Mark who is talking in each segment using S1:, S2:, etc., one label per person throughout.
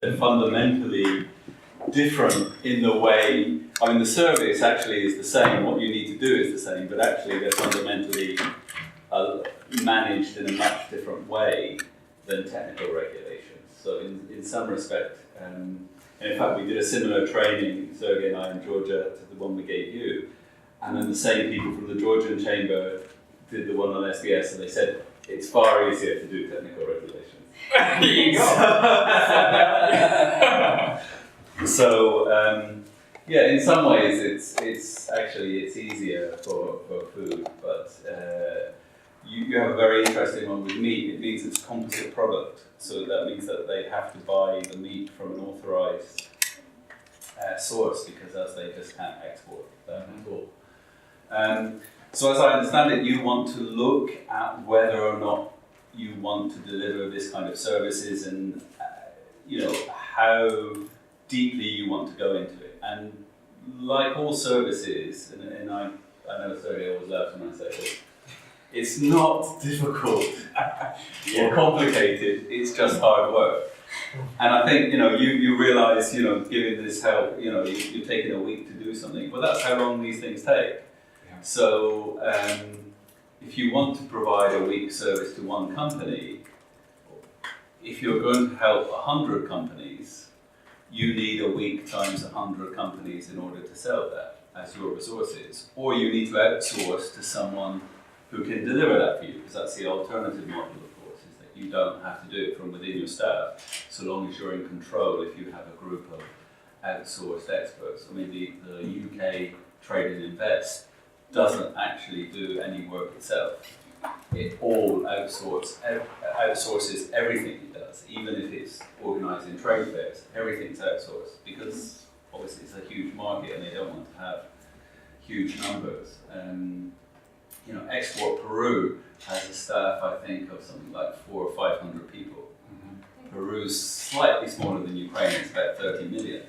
S1: they're fundamentally different in the way, I mean the service actually is the same, what you need to do is the same, but actually they're fundamentally managed in a much different way than technical regulations. So in some respect, and in fact we did a similar training, Sergey and I in Georgia, to the one we gave you, and then the same people from the Georgian chamber did the one on SDS, and they said it's far easier to do technical regulations.
S2: There you go.
S1: So yeah, in some ways it's actually easier for food, but you have a very interesting one with meat. It means it's a composite product, so that means that they have to buy the meat from an authorized source, because else they just can't export that at all. So as I understand it, you want to look at whether or not you want to deliver this kind of services, and how deeply you want to go into it. And like all services, and I know Sergey always laughs when I say this, it's not difficult or complicated, it's just hard work. And I think, you realise, giving this help, you're taking a week to do something, but that's how long these things take.
S2: Yeah.
S1: So, if you want to provide a week service to one company, if you're going to help 100 companies, you need a week times 100 companies in order to sell that as your resources. Or you need to outsource to someone who can deliver that for you, because that's the alternative model, of course, is that you don't have to do it from within your staff, so long as you're in control if you have a group of outsourced experts. I mean, the UK Trade and Invest doesn't actually do any work itself. It all outsources everything it does, even if it's organising trade fairs. Everything's outsourced, because obviously it's a huge market and they don't want to have huge numbers. Export Peru has a staff, I think, of something like 400 or 500 people. Mm-hmm. Peru's slightly smaller than Ukraine, it's about 30 million.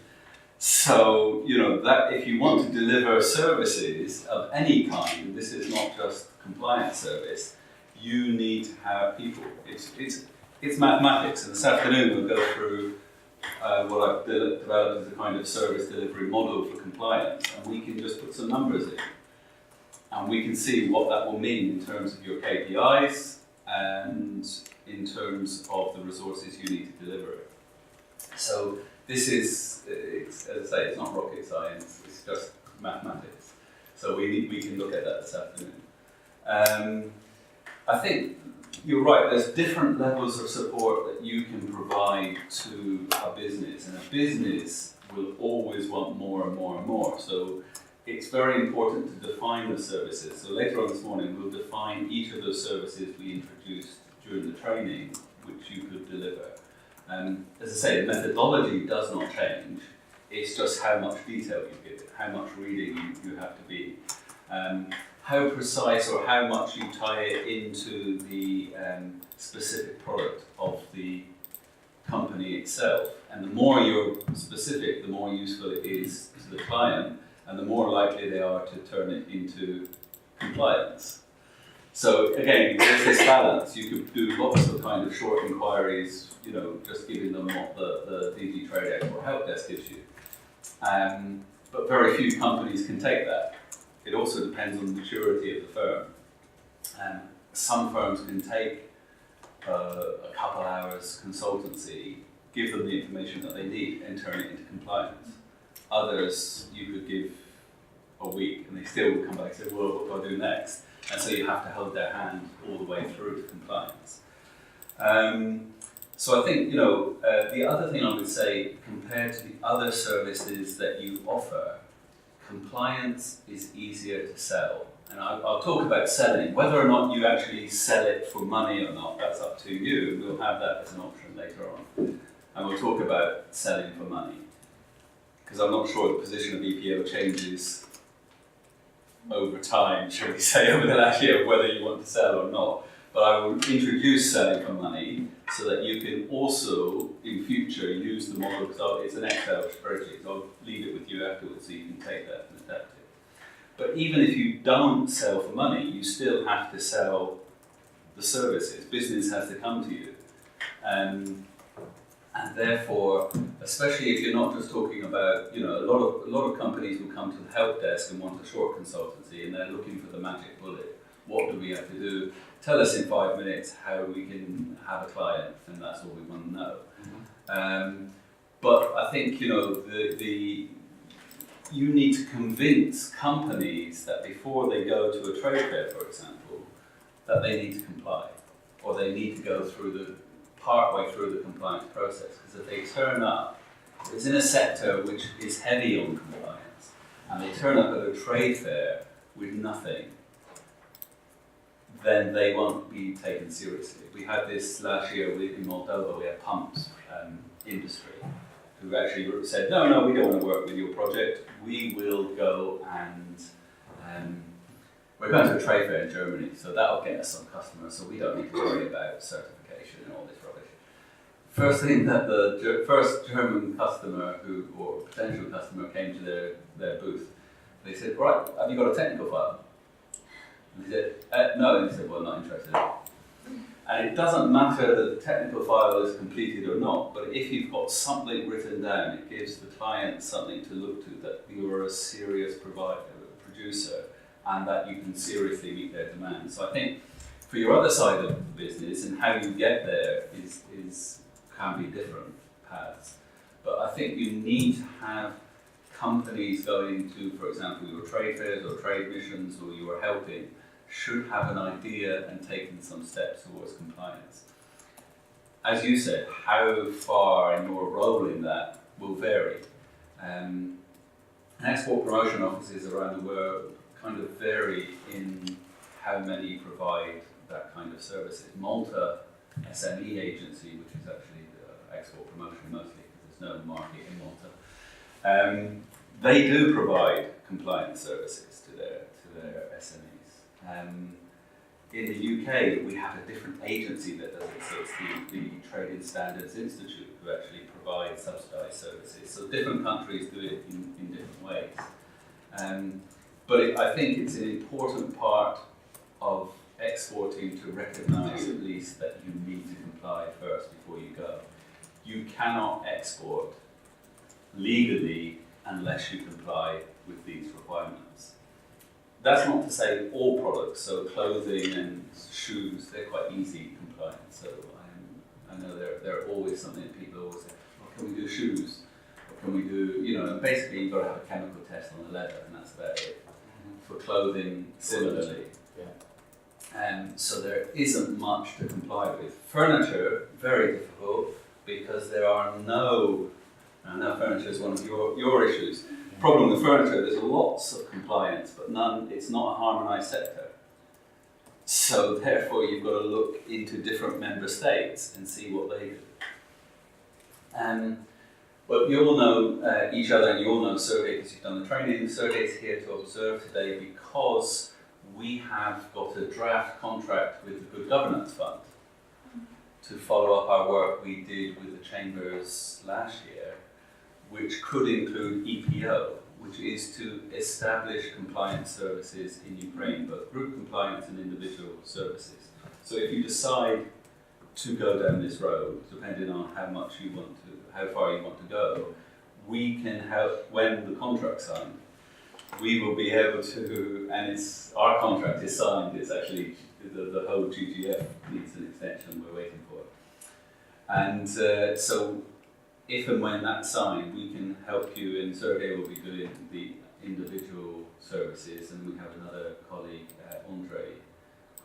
S1: So, that if you want to deliver services of any kind, this is not just compliance service, you need to have people. It's mathematics, and this afternoon we'll go through what I've developed as a kind of service delivery model for compliance, and we can just put some numbers in. And we can see what that will mean in terms of your KPIs and in terms of the resources you need to deliver it. So this is, as I say, it's not rocket science, it's just mathematics. So we can look at that this afternoon. I think you're right, there's different levels of support that you can provide to a business, and a business will always want more and more and more. So it's very important to define the services. So later on this morning, we'll define each of those services we introduced during the training, which you could deliver. As I say, the methodology does not change. It's just how much detail you give it, how much reading you have to be, how precise or how much you tie it into the specific product of the company itself. And the more you're specific, the more useful it is to the client, and the more likely they are to turn it into compliance. So again, there's this balance. You could do lots of kind of short inquiries, just giving them what the DG Trade Export Help Desk gives you. But very few companies can take that. It also depends on the maturity of the firm. Some firms can take a couple hours consultancy, give them the information that they need, and turn it into compliance. Others, you could give a week and they still will come back and say, well, what do I do next? And so you have to hold their hand all the way through to compliance. So I think, the other thing I would say, compared to the other services that you offer, compliance is easier to sell. And I'll talk about selling. Whether or not you actually sell it for money or not, that's up to you. We'll have that as an option later on. And we'll talk about selling for money, because I'm not sure the position of EPO changes over time, shall we say, over the last year, of whether you want to sell or not. But I will introduce selling for money so that you can also, in future, use the model, because it's an Excel spreadsheet, so I'll leave it with you afterwards so you can take that and adapt it. But even if you don't sell for money, you still have to sell the services. Business has to come to you. And therefore, especially if you're not just talking about, you know, a lot of companies will come to the help desk and want a short consultancy, and they're looking for the magic bullet. What do we have to do? Tell us in 5 minutes how we can have a client, and that's all we want to know. But I think, you know, you need to convince companies that before they go to a trade fair, for example, that they need to comply, or they need to go through partway through the compliance process. Because if they turn up, it's in a sector which is heavy on compliance, and they turn up at a trade fair with nothing, then they won't be taken seriously. We had this last year in Moldova. We had pumps industry who actually said, no, we don't want to work with your project. We will go and we're going to a trade fair in Germany, so that'll get us some customers, so we don't need to worry about certification and all this rubbish. First thing that the first German customer or potential customer came to their booth, they said, right, have you got a technical file? And he said, no, and he said, well, not interested. And it doesn't matter that the technical file is completed or not, but if you've got something written down, it gives the client something to look to, that you are a serious producer, and that you can seriously meet their demands. So I think for your other side of the business and how you get there can be different paths. But I think you need to have companies going to, for example, your trade fairs or trade missions, or you are helping, should have an idea and taken some steps towards compliance. As you said, how far in your role in that will vary. Export promotion offices around the world kind of vary in how many provide that kind of services. Malta SME agency, which is actually the export promotion mostly because there's no market in Malta, they do provide compliance services to their SMEs. In the UK, we have a different agency that does it, so it's the Trading Standards Institute who actually provide subsidised services. So different countries do it in different ways. But I think it's an important part of exporting to recognise at least that you need to comply first before you go. You cannot export legally unless you comply with these requirements. That's not to say all products, so clothing and shoes, they're quite easy compliant. So I know they're always something that people always say, well, can we do shoes? Or can we do, you know, and basically you've got to have a chemical test on the leather, and that's about it. For clothing, similarly. So there isn't much to comply with. Furniture, very difficult, because there are no, and now furniture is one of your issues. Problem with furniture, there's lots of compliance, but none, it's not a harmonised sector. So therefore you've got to look into different member states and see what they do. Well, you all know each other, and you all know Sergey because you've done the training. Sergey is here to observe today because we have got a draft contract with the Good Governance Fund to follow up our work we did with the chambers last year, which could include EPO, which is to establish compliance services in Ukraine, both group compliance and individual services. So if you decide to go down this road, depending on how far you want to go, we can help when the contract's signed. We will be able to, and our contract is signed, it's actually, the whole GGF needs an extension we're waiting for. And so if and when that's signed, we can help you, and Sergey will be doing the individual services, and we have another colleague, Andrei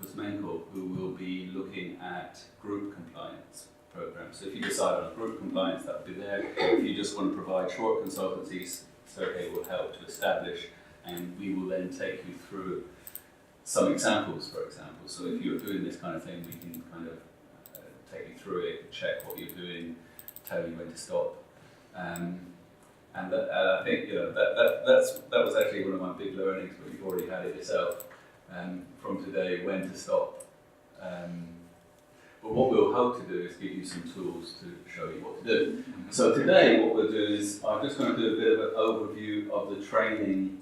S1: Kuzmenko, who will be looking at group compliance programs. So if you decide on a group compliance, that will be there. If you just want to provide short consultancies, Sergey will help to establish, and we will then take you through some examples, for example. So if you're doing this kind of thing, we can kind of take you through it, check what you're doing, tell you when to stop. And I think, you know, that was actually one of my big learnings, but you've already had it yourself from today, when to stop. But what we'll hope to do is give you some tools to show you what to do. So today what we'll do is, I'm just going to do a bit of an overview of the training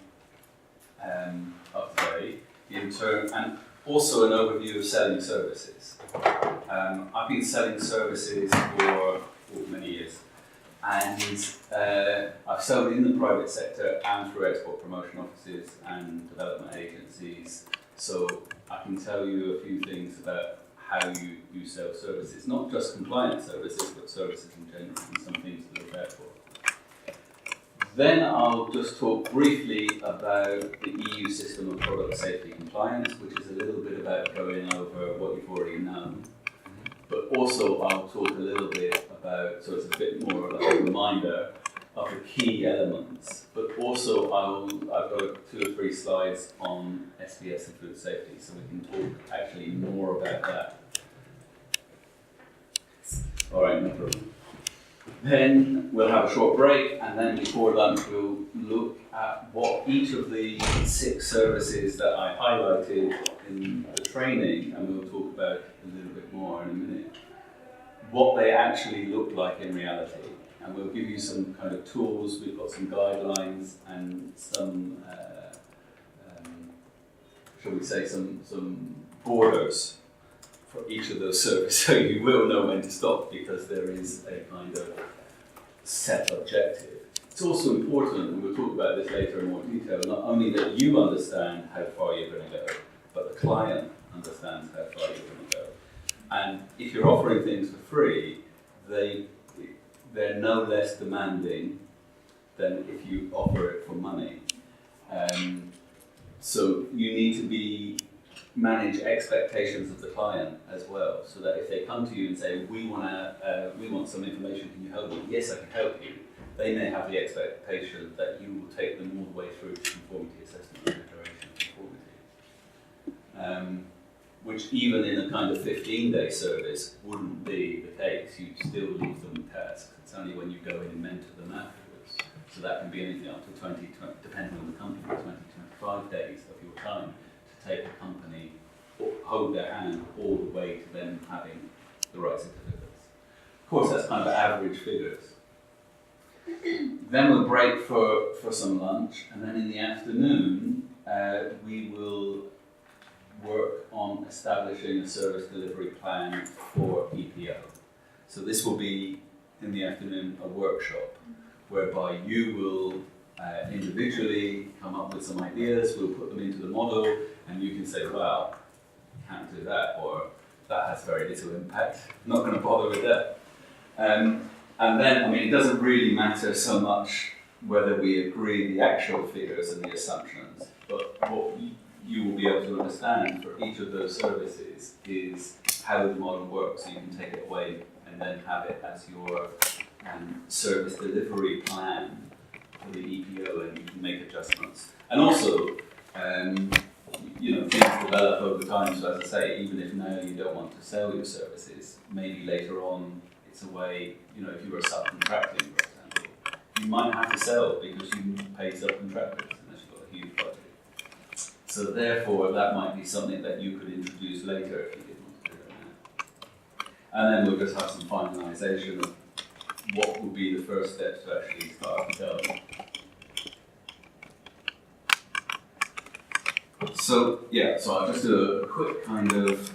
S1: of today, and also an overview of selling services. I've been selling services for many years. and I've sold in the private sector and through export promotion offices and development agencies, so I can tell you a few things about how you sell services, not just compliance services, but services in general, and some things to look out for. Then I'll just talk briefly about the EU system of product safety compliance, which is a little bit about going over what you've already known. But also I'll talk a little bit about, so it's a bit more like a reminder of the key elements. But also I've got 2 or 3 slides on SBS and food safety, so we can talk actually more about that. All right, no problem. Then we'll have a short break, and then before lunch we'll look at what each of the 6 services that I highlighted in the training, and we'll talk about a little bit more in a minute, what they actually look like in reality. And we'll give you some kind of tools, we've got some guidelines and some, shall we say, some borders for each of those services, so you will know when to stop, because there is a kind of set objective. It's also important, and we'll talk about this later in more detail, not only that you understand how far you're going to go, but the client understands how far you're going to go. And if you're offering things for free, they're no less demanding than if you offer it for money. So you need to manage expectations of the client as well, so that if they come to you and say, we want some information, can you help me? Yes, I can help you. They may have the expectation that you will take them all the way through to conformity assessment and declaration of conformity. Which even in a kind of 15-day service wouldn't be the case. You'd still leave them tasks. It's only when you go in and mentor them afterwards. So that can be anything up to 20, depending on the company, 20, 25 days of your time to take a company, or hold their hand all the way to them having the right certificates. Of course, that's kind of average figures. Then we'll break for some lunch, and then in the afternoon, we will work on establishing a service delivery plan for EPO. So this will be, in the afternoon, a workshop whereby you will individually come up with some ideas, we'll put them into the model, and you can say, well, can't do that, or that has very little impact, I'm not going to bother with that. And then, I mean, it doesn't really matter so much whether we agree the actual figures and the assumptions, but what you will be able to understand for each of those services is how the model works, so you can take it away and then have it as your service delivery plan for the EPO, and you can make adjustments. And also, things develop over time, so as I say, even if now you don't want to sell your services, maybe later on it's a way, if you were subcontracting, for example, you might have to sell because you pay subcontractors unless you've got a huge budget. So therefore, that might be something that you could introduce later if you didn't want to do it now. And then we'll just have some finalisation of what would be the first steps to actually start developing. So I'll just do a quick kind of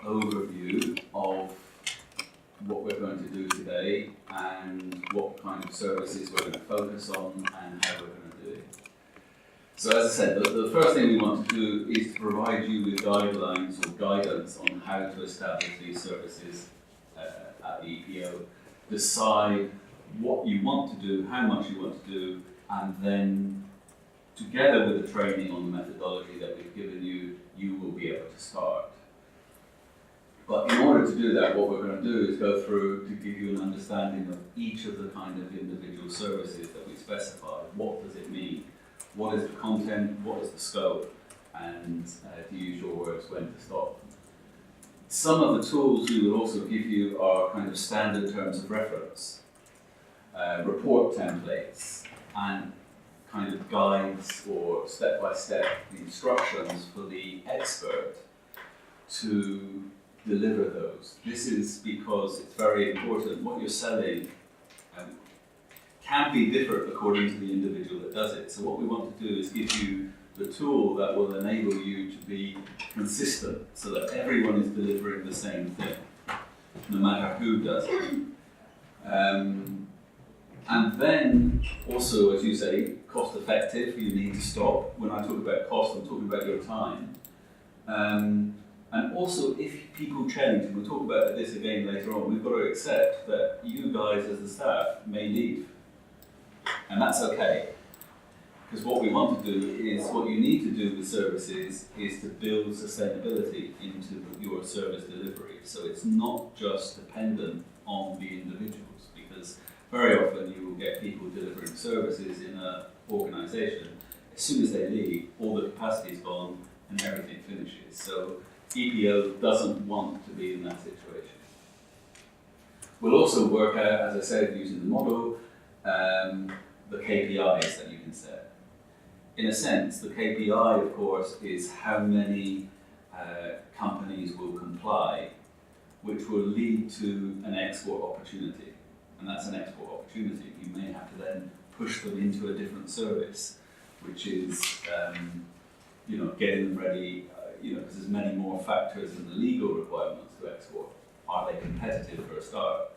S1: overview of what we're going to do today and what kind of services we're going to focus on and how we're going to do it. So as I said, the first thing we want to do is to provide you with guidelines or guidance on how to establish these services at the EPO. Decide what you want to do, how much you want to do, and then together with the training on the methodology that we've given you, you will be able to start. But in order to do that, what we're going to do is go through to give you an understanding of each of the kind of individual services that we specified. What does it mean? What is the content? What is the scope? And to use your words, when to stop. Some of the tools we will also give you are kind of standard terms of reference, report templates, and kind of guides or step-by-step instructions for the expert to deliver those. This is because it's very important. What you're selling can be different according to the individual that does it. So what we want to do is give you the tool that will enable you to be consistent so that everyone is delivering the same thing, no matter who does it. And then also, as you say, cost effective, you need to stop. When I talk about cost, I'm talking about your time. And also, if people change, and we'll talk about this again later on, we've got to accept that you guys as the staff may leave. And that's okay. Because what we want to do is, what you need to do with services is to build sustainability into your service delivery. So it's not just dependent on the individuals, because very often you will get people delivering services in an organisation. As soon as they leave, all the capacity is gone and everything finishes. So EPO doesn't want to be in that situation. We'll also work out, as I said, using the model, the KPIs that you can set. In a sense, the KPI, of course, is how many companies will comply, which will lead to an export opportunity. And that's an export opportunity. You may have to then push them into a different service, which is, getting them ready, because there's many more factors than the legal requirements to export. Are they competitive for a start?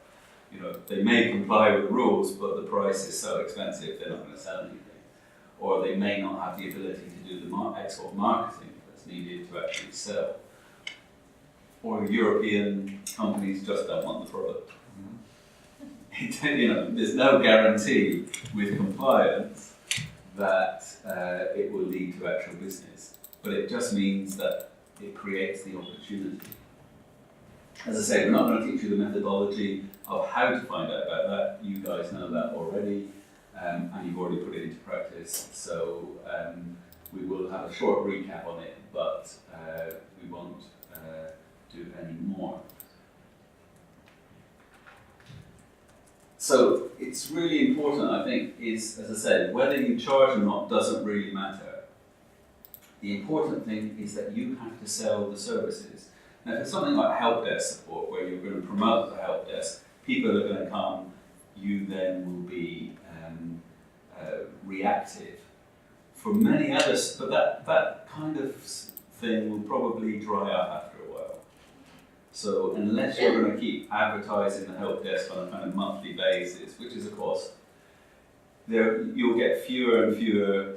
S1: They may comply with the rules, but the price is so expensive they're not going to sell anything. Or they may not have the ability to do the export marketing that's needed to actually sell. Or European companies just don't want the product. There's no guarantee with compliance that it will lead to actual business, but it just means that it creates the opportunity. As I say, we're not going to teach you the methodology of how to find out about that. You guys know that already, and you've already put it into practice. So we will have a short recap on it, but we won't do any more. So it's really important, I think, is, as I said, whether you charge or not doesn't really matter. The important thing is that you have to sell the services. Now, for something like help desk support, where you're going to promote the help desk, people are going to come, you then will be reactive. For many others, but that kind of thing will probably dry up after a while. So unless you're going to keep advertising the help desk on a kind of monthly basis, which is a cost, you'll get fewer and fewer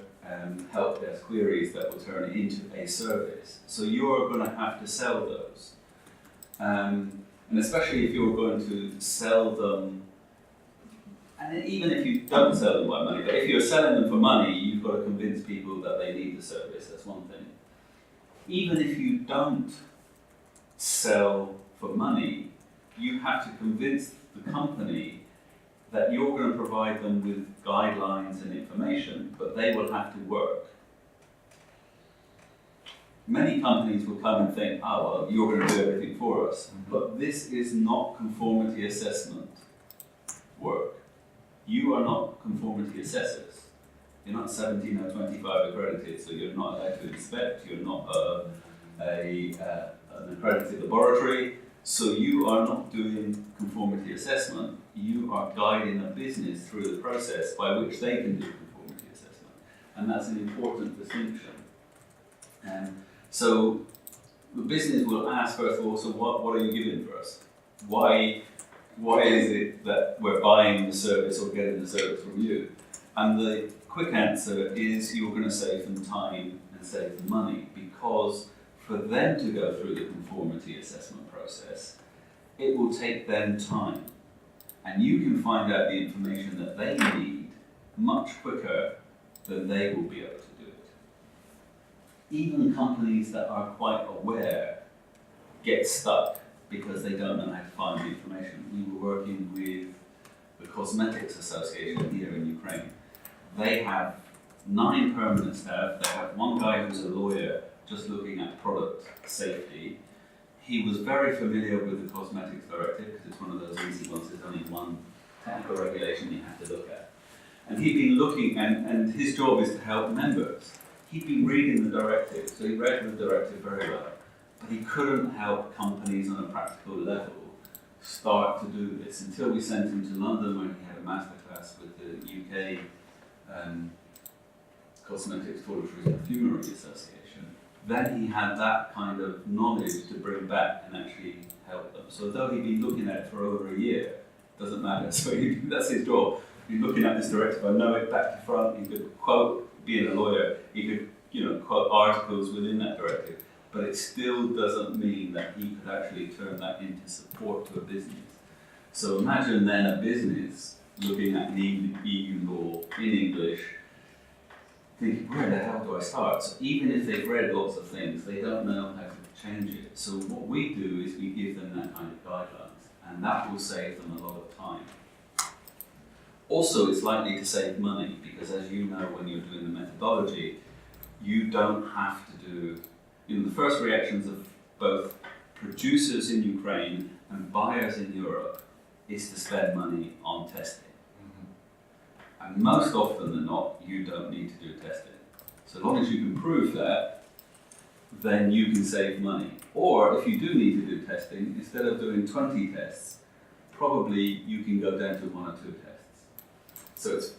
S1: help desk queries that will turn into a service. So you're going to have to sell those. And especially if you're going to sell them, and even if you don't sell them by money, but if you're selling them for money, you've got to convince people that they need the service. That's one thing. Even if you don't sell for money, you have to convince the company that you're going to provide them with guidelines and information, but they will have to work. Many companies will come and think, oh, well, you're going to do everything for us. But this is not conformity assessment work. You are not conformity assessors. You're not 17 or 25 accredited, so you're not allowed to inspect, you're not an accredited laboratory, so you are not doing conformity assessment. You are guiding a business through the process by which they can do conformity assessment. And that's an important distinction. So the business will ask, first of all, so what are you giving for us? Why is it that we're buying the service or getting the service from you? And the quick answer is you're going to save them time and save them money, because for them to go through the conformity assessment process, it will take them time. And you can find out the information that they need much quicker than they will be able to do it. Even companies that are quite aware get stuck because they don't know how to find the information. We were working with the Cosmetics Association here in Ukraine. They have 9 permanent staff. They have one guy who's a lawyer just looking at product safety. He was very familiar with the Cosmetics Directive because it's one of those easy ones. There's only one technical regulation you have to look at. And he'd been looking, and his job is to help members. He'd been reading the directive, so he read the directive very well. But he couldn't help companies on a practical level start to do this until we sent him to London, where he had a masterclass with the UK Cosmetics, Toiletries and Perfumery Association. Then he had that kind of knowledge to bring back and actually help them. So though he'd been looking at it for over a year, doesn't matter. So that's his job. He's looking at this directive, I know it back to front. He could quote, being a lawyer, he could quote articles within that directive, but it still doesn't mean that he could actually turn that into support to a business. So imagine then a business looking at the EU law in English, thinking, where the hell do I start? So even if they've read lots of things, they don't know how to change it. So what we do is we give them that kind of guidelines, and that will save them a lot of time. Also, it's likely to save money, because as you know, when you're doing the methodology, you don't have to do, the first reactions of both producers in Ukraine and buyers in Europe is to spend money on testing. And most often than not, you don't need to do testing. So long as you can prove that, then you can save money. Or if you do need to do testing, instead of doing 20 tests, probably you can go down to 1 or 2 tests. So it's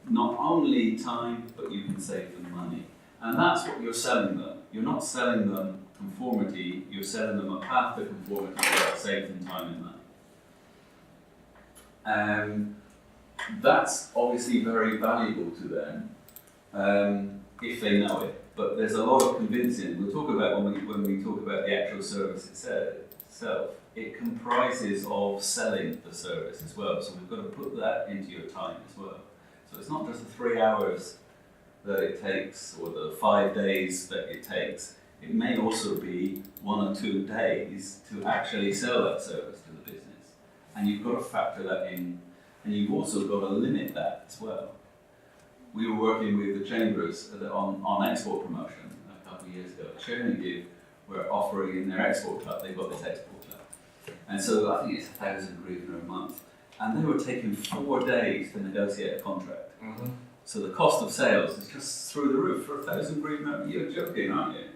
S1: not only time, but you can save them money. And that's what you're selling them. You're not selling them conformity, you're selling them a path to conformity that saves them time and money. That's obviously very valuable to them if they know it. But there's a lot of convincing. We'll talk about when we talk about the actual service itself. It comprises of selling the service as well. So we've got to put that into your time as well. So it's not just the 3 hours that it takes or the 5 days that it takes. It may also be 1 or 2 days to actually sell that service to the business. And you've got to factor that in. And you've also got to limit that as well. We were working with the chambers on export promotion a couple of years ago. Chernihiv were offering in their export club, they've got this export club. And so I think it's 1,000 hryvnia a month. And they were taking 4 days to negotiate a contract. Mm-hmm. So the cost of sales is just through the roof for 1,000 hryvnia. You're joking, aren't you?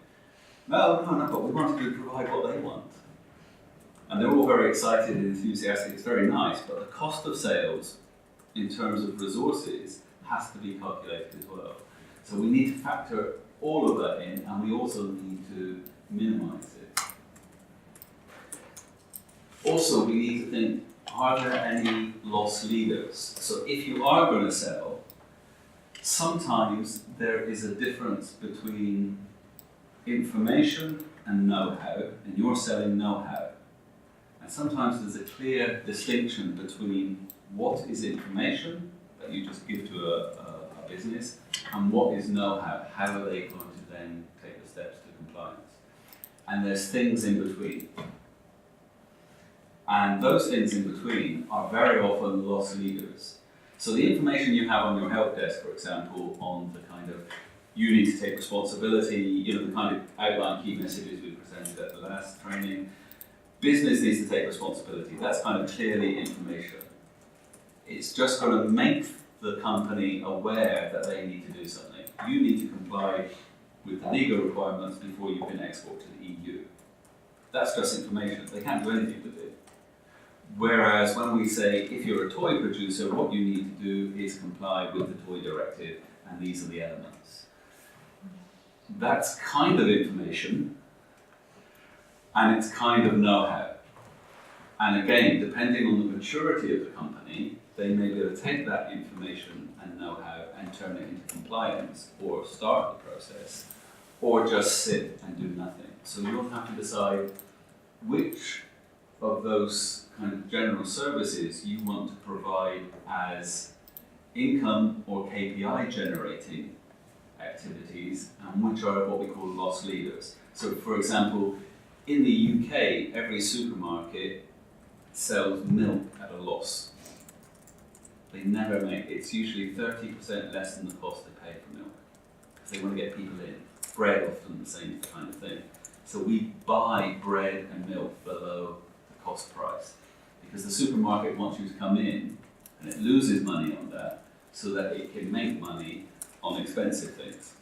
S1: No, but we wanted to provide what they want. And they're all very excited and enthusiastic, it's very nice, but the cost of sales in terms of resources has to be calculated as well. So we need to factor all of that in, and we also need to minimize it. Also, we need to think, are there any loss leaders? So if you are going to sell, sometimes there is a difference between information and know-how, and you're selling know-how. And sometimes there's a clear distinction between what is information that you just give to a business and what is know-how. How are they going to then take the steps to compliance? And there's things in between. And those things in between are very often loss leaders. So the information you have on your help desk, for example, on the kind of you need to take responsibility, the kind of outline key messages we presented at the last training. Business needs to take responsibility. That's kind of clearly information. It's just going to make the company aware that they need to do something. You need to comply with the legal requirements before you can export to the EU. That's just information. They can't do anything with it. Whereas when we say, if you're a toy producer, what you need to do is comply with the toy directive, and these are the elements. That's kind of information, and it's kind of know-how. And again, depending on the maturity of the company, they may be able to take that information and know-how and turn it into compliance, or start the process, or just sit and do nothing. So you'll have to decide which of those kind of general services you want to provide as income or KPI generating activities, and which are what we call loss leaders. So for example, in the UK, every supermarket sells milk at a loss. They never make it. It's usually 30% less than the cost they pay for milk, because they want to get people in. Bread, often the same kind of thing. So we buy bread and milk below the cost price, because the supermarket wants you to come in and it loses money on that so that it can make money on expensive things.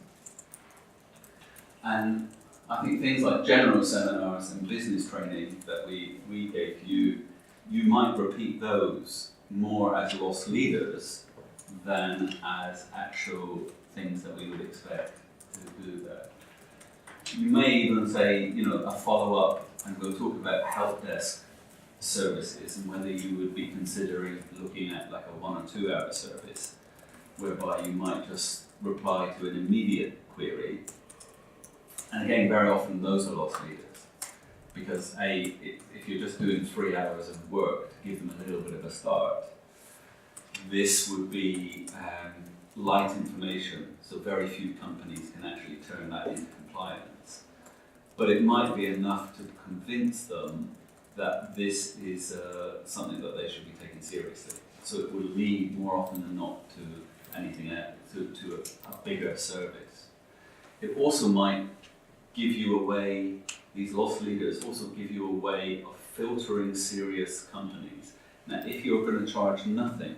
S1: And I think things like general seminars and business training that we gave you, you might repeat those more as loss leaders than as actual things that we would expect to do that. You may even say, a follow-up, and we'll talk about help desk services and whether you would be considering looking at like a 1 or 2 hour service whereby you might just reply to an immediate query. And again, very often those are loss leaders because if you're just doing 3 hours of work to give them a little bit of a start, this would be light information, so very few companies can actually turn that into compliance. But it might be enough to convince them that this is something that they should be taken seriously. So it will lead more often than not to anything else, to a bigger service. It also might give you a way, these loss leaders also give you a way of filtering serious companies. Now, if you're going to charge nothing,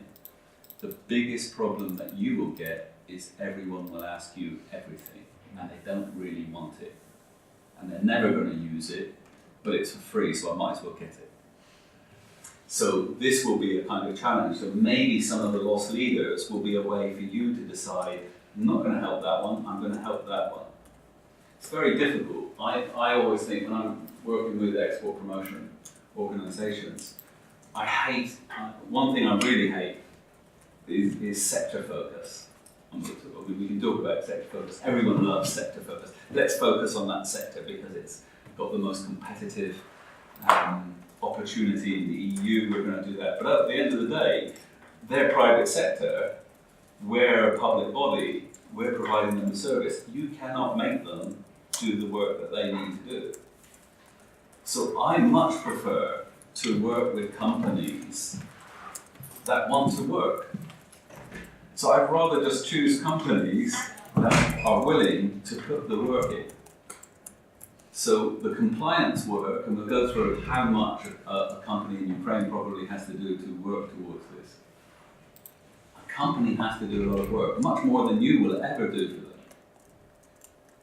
S1: the biggest problem that you will get is everyone will ask you everything, and they don't really want it. And they're never going to use it, but it's for free, so I might as well get it. So this will be a kind of challenge. So maybe some of the loss leaders will be a way for you to decide, I'm not going to help that one, I'm going to help that one. It's very difficult. I always think when I'm working with export promotion organizations, I hate, one thing I really hate is sector focus. We can talk about sector focus. Everyone loves sector focus. Let's focus on that sector because it's got the most competitive opportunity in the EU. We're going to do that. But at the end of the day, they're private sector. We're a public body. We're providing them a service. You cannot make them do the work that they need to do. So I much prefer to work with companies that want to work. So I'd rather just choose companies that are willing to put the work in. So the compliance work, and we'll go through how much a company in Ukraine probably has to do to work towards this. A company has to do a lot of work, much more than you will ever do for them.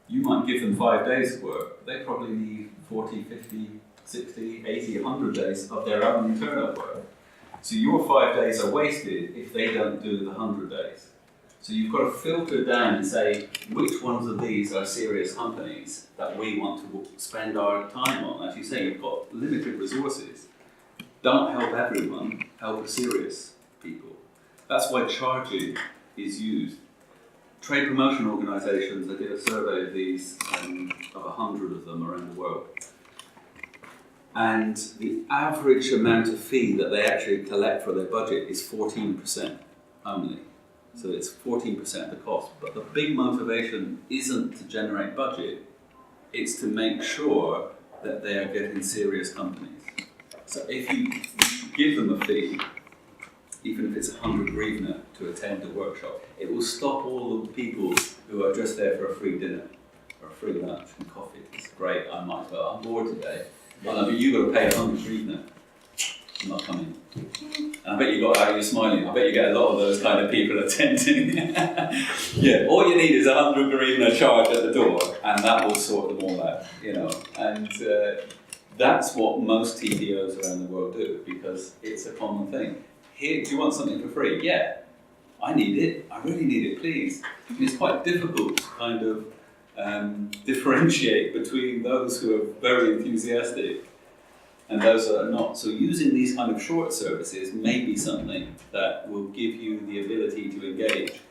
S1: You might give them 5 days of work, they probably need 40, 50, 60, 80, 100 days of their own internal work. So your 5 days are wasted if they don't do the 100 days. So you've got to filter down and say, which ones of these are serious companies that we want to spend our time on? As you say, you've got limited resources. Don't help everyone, help the serious people. That's why charging is used. Trade promotion organisations, I did a survey of these, of 100 of them around the world. And the average amount of fee that they actually collect for their budget is 14% only. So it's 14% of the cost. But the big motivation isn't to generate budget, it's to make sure that they are getting serious companies. So if you give them a fee, even if it's 100 hryvnia to attend a workshop, it will stop all the people who are just there for a free dinner or a free lunch and coffee. It's great, I might as well, I'm bored today. Well, but you've got to pay 100 hryvnia. I'm not coming. And I bet you're smiling, I bet you get a lot of those kind of people attending. Yeah, all you need is 100 hryvnia charge at the door, and that will sort them all out, you know. And that's what most TPOs around the world do, because it's a common thing. Here, do you want something for free? Yeah, I need it. I really need it, please. And it's quite difficult to kind of differentiate between those who are very enthusiastic and those that are not. So using these kind of short services may be something that will give you the ability to engage.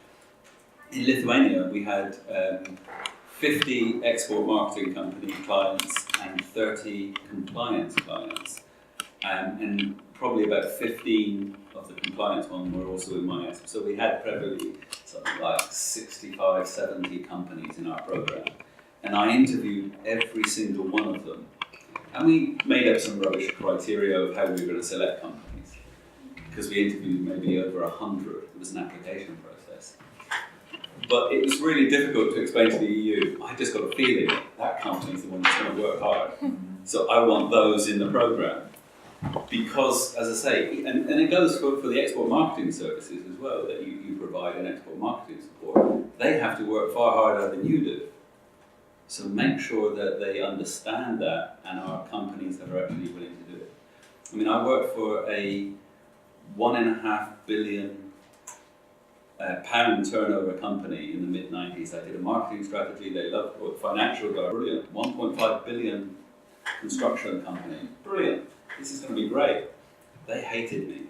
S1: In Lithuania, we had 50 export marketing company clients and 30 compliance clients. And probably about 15 of the compliance ones were also in my export. So we had probably something like 65, 70 companies in our program. And I interviewed every single one of them. And we made up some rubbish criteria of how we were going to select companies. Because we interviewed maybe over 100. It was an application process. But it was really difficult to explain to the EU. I just got a feeling that company's the one that's going to work hard. So I want those in the program. Because, as I say, and it goes for the export marketing services as well, that you provide an export marketing support, they have to work far harder than you do. So make sure that they understand that and are companies that are actually willing to do it. I mean, I worked for a £1.5 billion pound turnover company in the mid-90s. I did a marketing strategy, they loved financial, brilliant. 1.5 billion construction company, brilliant. this is going to be great. They hated me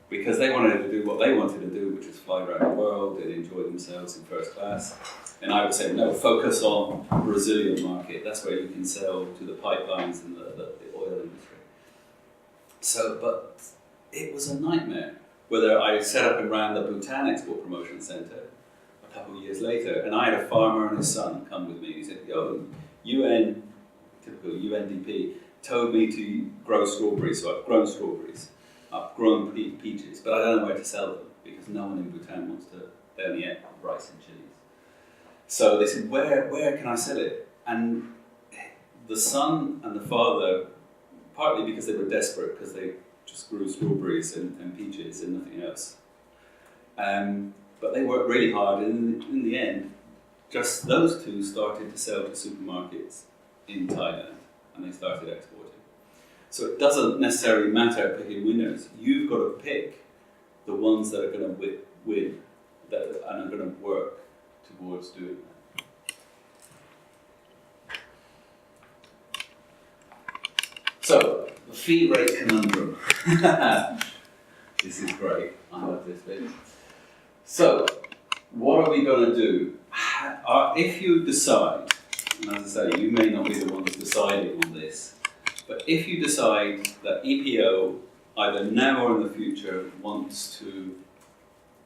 S1: because they wanted to do what they wanted to do, which is fly around the world and enjoy themselves in first class. And I would say, no, focus on the Brazilian market. That's where you can sell to the pipelines and the oil industry. So, but it was a nightmare. Whether I set up and ran the Bhutan Export Promotion Center a couple of years later, and I had a farmer and his son come with me. He said, UN, typical UNDP, told me to grow strawberries, so I've grown strawberries. I've grown peaches, but I don't know where to sell them because no one in Bhutan wants to, they only eat rice and chilies. So they said, where can I sell it? And the son and the father, partly because they were desperate, because they just grew strawberries and peaches and nothing else. But they worked really hard, and in the end, just those two started to sell to supermarkets in Thailand, and they started exporting. So it doesn't necessarily matter picking winners. You've got to pick the ones that are going to win and are going to work towards doing that. So, the fee rate conundrum. This is great. I love this bit. So, what are we going to do? If you decide, and as I say, you may not be the ones deciding on this, but if you decide that EPO, either now or in the future, wants to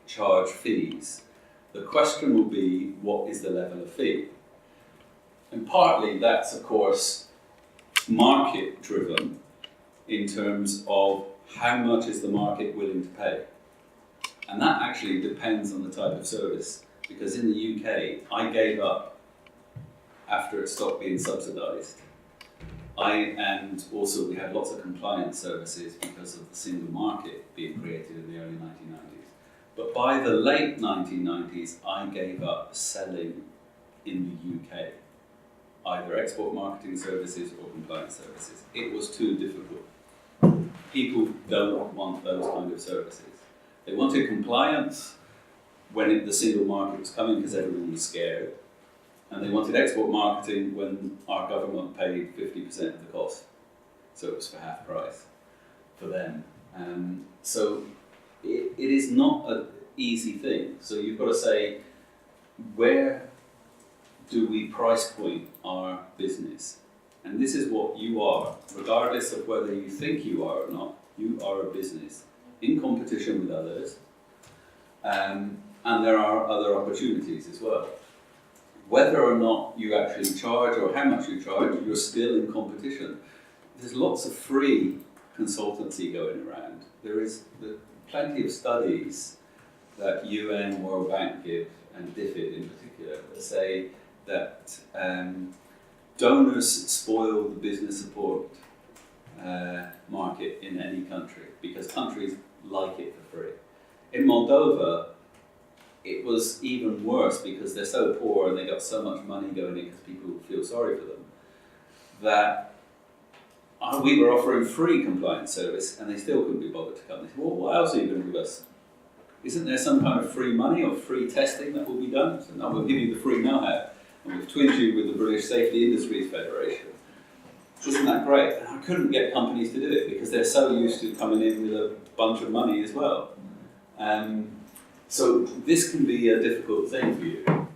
S1: charge fees, the question will be, what is the level of fee? And partly that's, of course, market-driven in terms of how much is the market willing to pay. And that actually depends on the type of service, because in the UK, I gave up after it stopped being subsidised. And also we had lots of compliance services because of the single market being created in the early 1990s. But by the late 1990s, I gave up selling in the UK, either export marketing services or compliance services. It was too difficult. People don't want those kind of services. They wanted compliance when the single market was coming because everyone was scared. And they wanted export marketing when our government paid 50% of the cost. So it was for half price for them. So it is not an easy thing. So you've got to say, where do we price point our business? And this is what you are, regardless of whether you think you are or not. You are a business in competition with others, and there are other opportunities as well. Whether or not you actually charge or how much you charge, you're still in competition. There's lots of free consultancy going around. There is plenty of studies that UN, World Bank give, and DFID in particular, that say that donors spoil the business support market in any country because countries like it for free. In Moldova, it was even worse because they're so poor and they got so much money going in because people feel sorry for them, that we were offering free compliance service and they still couldn't be bothered to come. They said, well, what else are you going to give us? Isn't there some kind of free money or free testing that will be done? So no, we'll give you the free know-how. And we've twinned you with the British Safety Industries Federation. Isn't that great? And I couldn't get companies to do it because they're so used to coming in with a bunch of money as well. So this can be a difficult thing for you.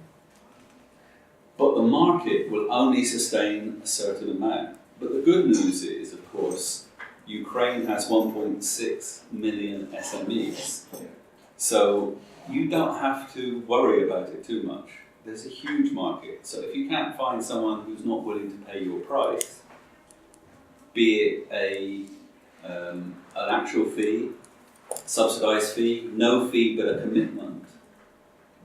S1: But the market will only sustain a certain amount. But the good news is, of course, Ukraine has 1.6 million SMEs. So you don't have to worry about it too much. There's a huge market. So if you can't find someone who's not willing to pay your price, be it an actual fee, subsidised fee, no fee but a commitment,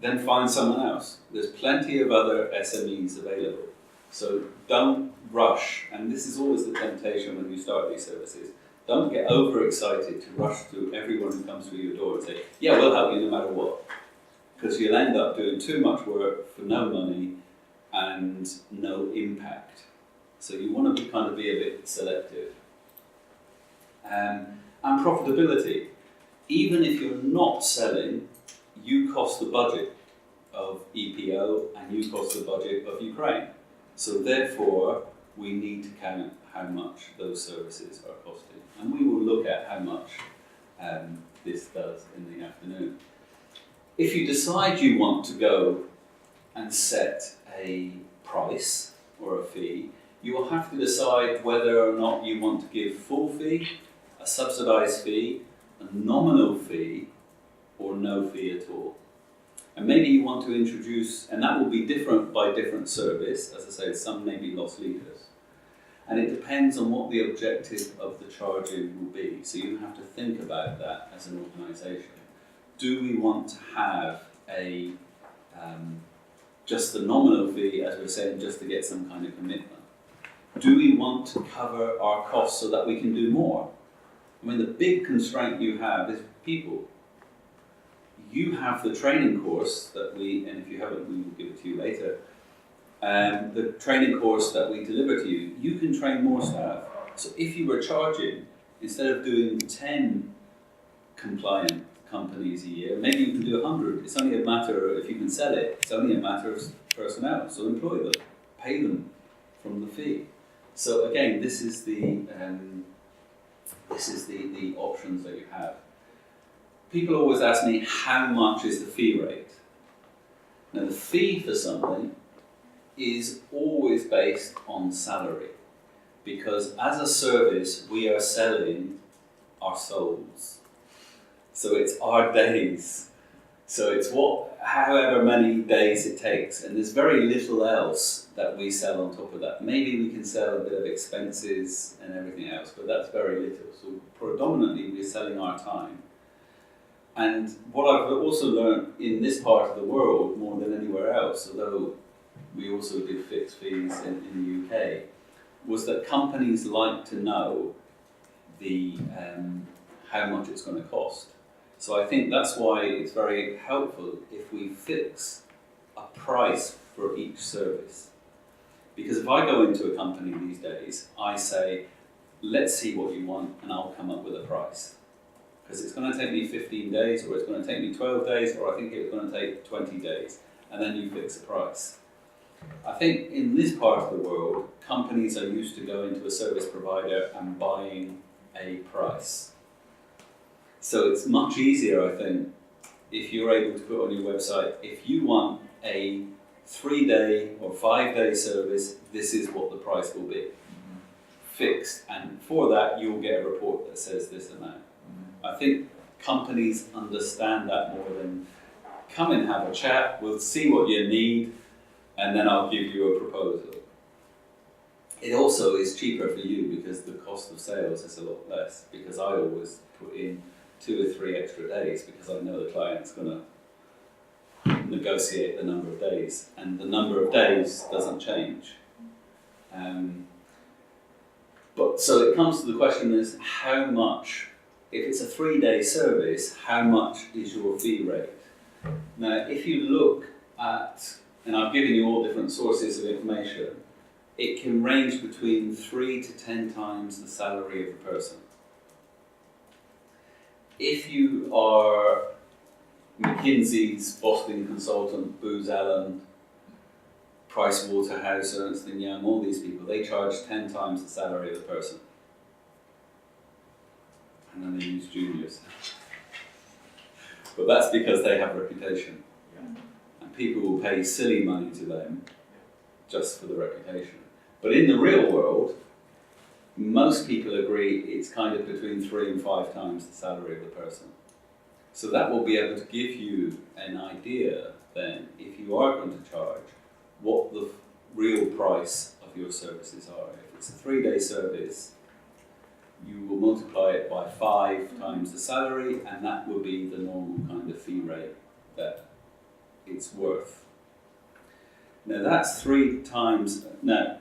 S1: then find someone else. There's plenty of other SMEs available. So don't rush, and this is always the temptation when you start these services. Don't get overexcited to rush to everyone who comes through your door and say, yeah, we'll help you no matter what. Because you'll end up doing too much work for no money and no impact. So you want to be a bit selective. And profitability. Even if you're not selling, you cost the budget of EPO and you cost the budget of Ukraine. So therefore, we need to count how much those services are costing. And we will look at how much this does in the afternoon. If you decide you want to go and set a price or a fee, you will have to decide whether or not you want to give full fee, a subsidised fee, a nominal fee, or no fee at all. And maybe you want to introduce, and that will be different by different service. As I say, some may be loss leaders. And it depends on what the objective of the charging will be. So you have to think about that as an organisation. Do we want to have a just the nominal fee, as we're saying, just to get some kind of commitment? Do we want to cover our costs so that we can do more? I mean, the big constraint you have is people. You have the training course that and if you haven't, we will give it to you later. The training course that we deliver to you, you can train more staff. So if you were charging, instead of doing 10 compliant companies a year, maybe you can do 100. It's only a matter of, if you can sell it, it's only a matter of personnel. So employ them, pay them from the fee. So again, this is the options that you have. People always ask me, how much is the fee rate? Now the fee for something is always based on salary, because as a service we are selling our souls. So it's our days. So it's however many days it takes, and there's very little else that we sell on top of that. Maybe we can sell a bit of expenses and everything else, but that's very little. So predominantly we're selling our time. And what I've also learned in this part of the world more than anywhere else, although we also did fixed fees in the UK, was that companies like to know how much it's going to cost. So I think that's why it's very helpful if we fix a price for each service. Because if I go into a company these days, I say, let's see what you want and I'll come up with a price. Because it's going to take me 15 days, or it's going to take me 12 days, or I think it's going to take 20 days, and then you fix a price. I think in this part of the world, companies are used to going to a service provider and buying a price. So it's much easier, I think, if you're able to put on your website, if you want a 3-day or 5-day service, this is what the price will be. Fixed, and for that you'll get a report that says this amount. I think companies understand that more than come and have a chat, we'll see what you need, and then I'll give you a proposal. It also is cheaper for you because the cost of sales is a lot less, because I always put in 2 or 3 extra days because I know the client's going to negotiate the number of days, and the number of days doesn't change. But so it comes to the question is, how much, if it's a 3-day service, how much is your fee rate? Now, if you look at, and I've given you all different sources of information, it can range between 3 to 10 times the salary of the person. If you are McKinsey's Boston consultant, Booz Allen, Price Waterhouse, Ernst & Young, all these people, they charge 10 times the salary of the person. And then they use juniors. But that's because they have reputation. And people will pay silly money to them just for the reputation. But in the real world, most people agree it's kind of between 3 and 5 times the salary of the person. So that will be able to give you an idea then, if you are going to charge, what the real price of your services are. If it's a 3-day service, you will multiply it by 5 times the salary, and that will be the normal kind of fee rate that it's worth. Now that's 3 times, now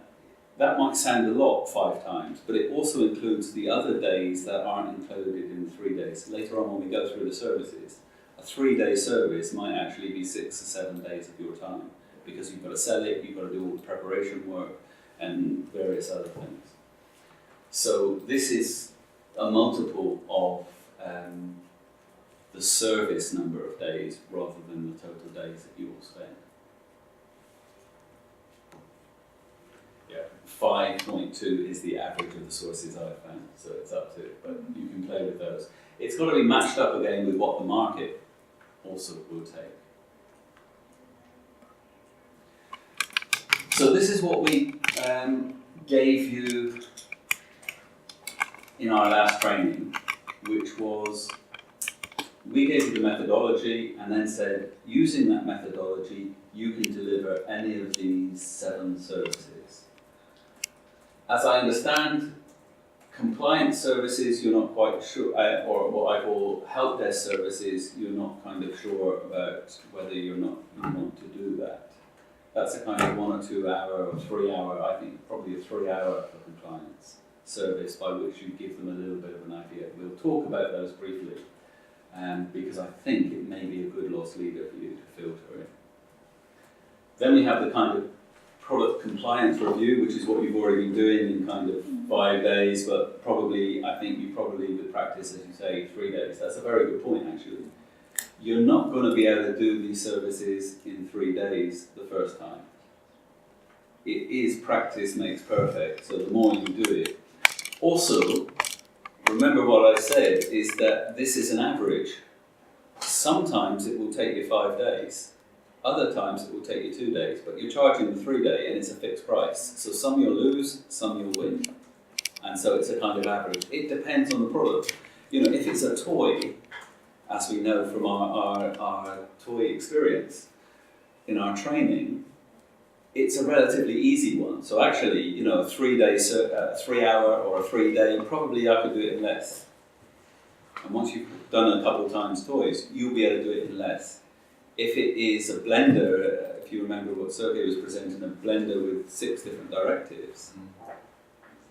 S1: that might sound a lot, 5 times, but it also includes the other days that aren't included in the 3 days. Later on when we go through the services, a 3-day service might actually be 6 or 7 days of your time, because you've got to sell it, you've got to do all the preparation work, and various other things. So this is a multiple of the service number of days rather than the total days that you will spend. Yeah. 5.2 is the average of the sources I've found, so it's up to, but you can play with those. It's got to be matched up again with what the market also will take. So this is what we gave you in our last training, which was, we gave you the methodology and then said, using that methodology, you can deliver any of these 7 services. As I understand, compliance services, you're not quite sure, or what I call help desk services, you're not kind of sure about whether you want to do that. That's a kind of 1 or 2 hour or 3 hour, I think probably a 3 hour for compliance service by which you give them a little bit of an idea. We'll talk about those briefly, because I think it may be a good loss leader for you to filter in. Then we have the kind of product compliance review, which is what you've already been doing in kind of 5 days, but probably, I think you probably would practice, as you say, 3 days. That's a very good point, actually. You're not going to be able to do these services in 3 days the first time. It is practice makes perfect, so the more you do it. Also, remember what I said, is that this is an average. Sometimes it will take you 5 days. Other times it will take you 2 days, but you're charging the 3 day and it's a fixed price. So some you'll lose, some you'll win. And so it's a kind of average. It depends on the product. You know, if it's a toy, as we know from our toy experience in our training, it's a relatively easy one. So actually, you know, a 3 day, 3 hour or a 3 day, probably I could do it in less. And once you've done a couple of times toys, you'll be able to do it in less. If it is a blender, if you remember what Sergey was presenting, a blender with 6 different directives,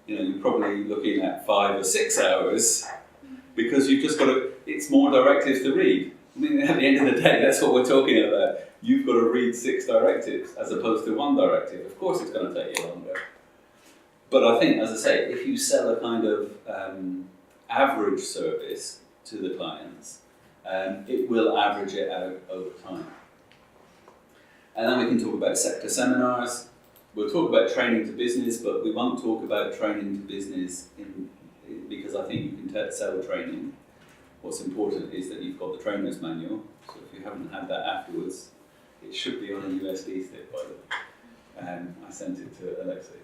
S1: you know, you're probably looking at 5 or 6 hours because you've just got to, it's more directives to read. I mean, at the end of the day, that's what we're talking about. You've got to read 6 directives as opposed to 1 directive. Of course it's going to take you longer. But I think, as I say, if you sell a kind of average service to the clients, it will average it out over time. And then we can talk about sector seminars. We'll talk about training to business, but we won't talk about training to business because I think you can sell training. What's important is that you've got the trainer's manual, so if you haven't had that afterwards, it should be on a USB stick, by the way. I sent it to Alexei.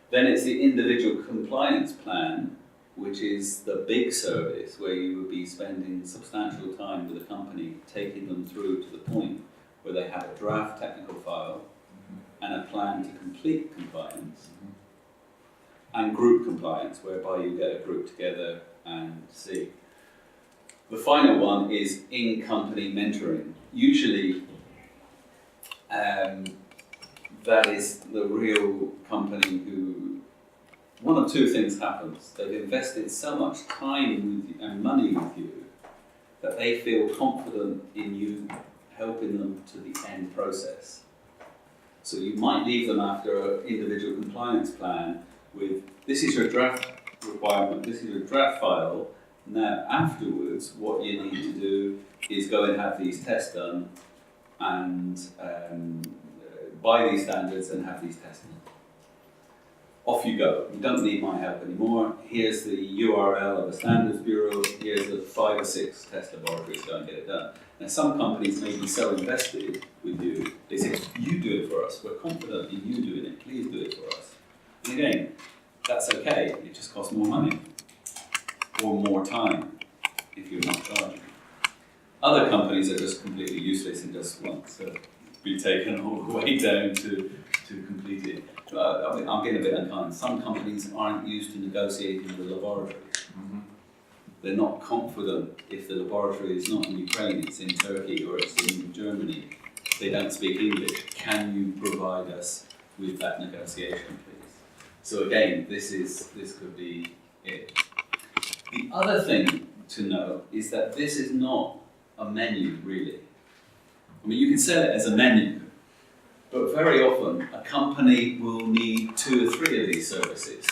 S1: Then it's the individual compliance plan, which is the big service where you would be spending substantial time with a company, taking them through to the point where they have a draft technical file and a plan to complete compliance, and group compliance, whereby you get a group together and see. The final one is in-company mentoring. Usually, that is the real company who, one of 2 things happens. They've invested so much time with you and money with you that they feel confident in you helping them to the end process. So you might leave them after an individual compliance plan with, this is your draft requirement, this is your draft file. Now afterwards, what you need to do is go and have these tests done and buy these standards and have these tests done. Off you go. You don't need my help anymore. Here's the URL of the Standards Bureau. Here's the 5 or 6 test laboratories. Go and get it done. Now, some companies may be so invested with you, they say, you do it for us. We're confident in you doing it. Please do it for us. And again, that's okay. It just costs more money or more time if you're not charging. Other companies are just completely useless and just want to be taken all the way down to complete it. I'm getting a bit unkind. Some companies aren't used to negotiating with laboratories. They're not confident if the laboratory is not in Ukraine, it's in Turkey or it's in Germany. They don't speak English. Can you provide us with that negotiation, please? So again, this could be it. The other thing to know is that this is not a menu, really. I mean, you can sell it as a menu, but very often a company will need 2 or 3 of these services.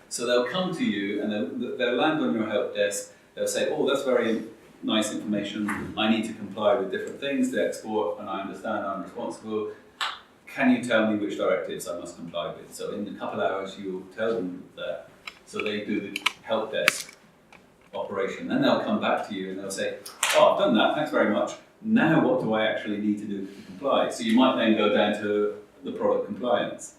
S1: So they'll come to you and they'll land on your help desk, they'll say, oh, that's very nice information, I need to comply with different things to export, and I understand I'm responsible. can you tell me which directives I must comply with? So in a couple of hours, you'll tell them that. So they do the help desk operation. Then they'll come back to you and they'll say, oh, I've done that, thanks very much. Now what do I actually need to do to comply? So you might then go down to the product compliance.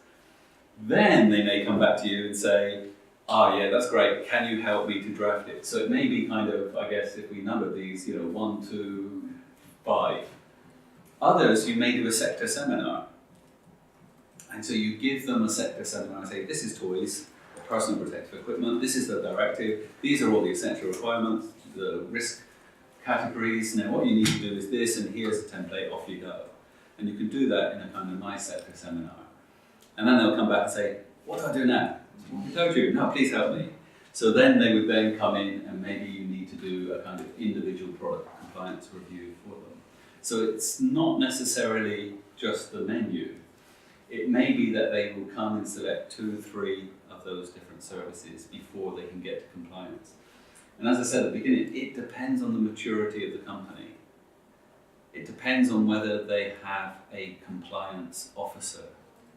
S1: Then they may come back to you and say, yeah, that's great, can you help me to draft it? So it may be kind of, I guess, if we number these, 1, 2, 5. Others, you may do a sector seminar. And so you give them a sector seminar and say, this is toys, personal protective equipment, this is the directive, these are all the essential requirements, the risk categories, now what you need to do is this, and here's the template, off you go. And you can do that in a kind of nice sector seminar. And then they'll come back and say, what do I do now? I told you, no, please help me. So then they would then come in and maybe you need to do a kind of individual product compliance review for them. So it's not necessarily just the menu. It may be that they will come and select 2 or 3 of those different services before they can get to compliance. And as I said at the beginning, it depends on the maturity of the company. It depends on whether they have a compliance officer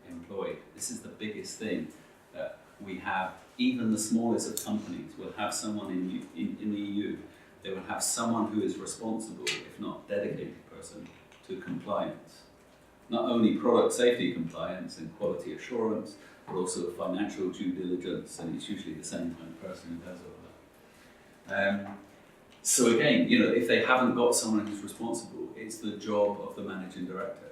S1: employed. This is the biggest thing that we have. Even the smallest of companies will have someone in the EU. They will have someone who is responsible, if not dedicated person, to compliance. Not only product safety compliance and quality assurance, but also financial due diligence, and it's usually the same kind of person who does all that. So again, if they haven't got someone who's responsible, it's the job of the managing director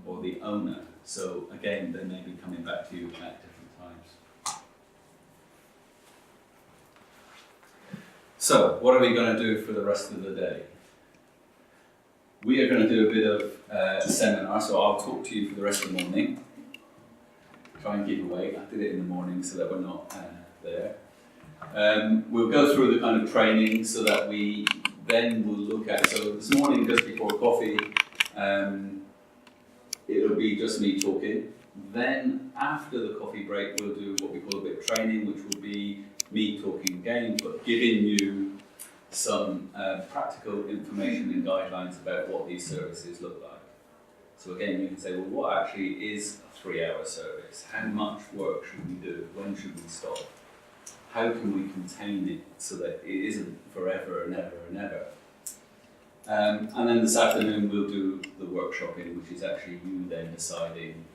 S1: or the owner. So again, they may be coming back to you at different times. So what are we going to do for the rest of the day? We are going to do a bit of a seminar, so I'll talk to you for the rest of the morning. Try and keep awake. I did it in the morning so that we're not there. We'll go through the kind of training so that we then will look at, so this morning just before coffee, it'll be just me talking. Then after the coffee break, we'll do what we call a bit of training, which will be me talking again, but giving you some practical information and guidelines about what these services look like. So again, you can say, well, what actually is a 3-hour service? How much work should we do? When should we stop? How can we contain it so that it isn't forever and ever and ever? And then this afternoon we'll do the workshopping, which is actually you then deciding,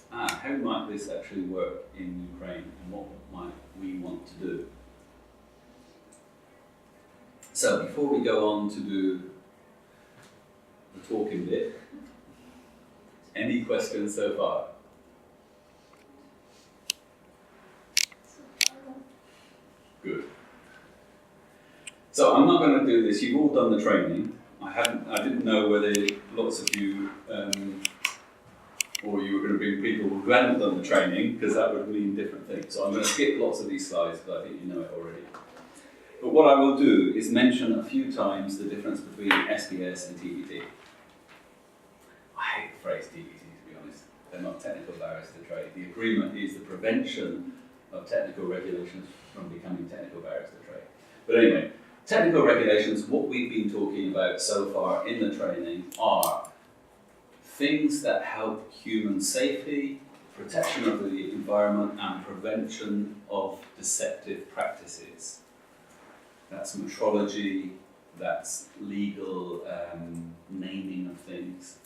S1: how might this actually work in Ukraine and what might we want to do? So before we go on to do the talking bit, any questions so far? Good. So I'm not going to do this. You've all done the training. I didn't know whether lots of you, or you were going to bring people who hadn't done the training, because that would mean different things. So I'm going to skip lots of these slides, because I think you know it already. But what I will do is mention a few times the difference between SPS and TBT. I hate the phrase TBT, to be honest. They're not technical barriers to trade. The agreement is the prevention of technical regulations from becoming technical barriers to trade. But anyway, technical regulations, what we've been talking about so far in the training are things that help human safety, protection of the environment, and prevention of deceptive practices. That's metrology, that's legal naming of things.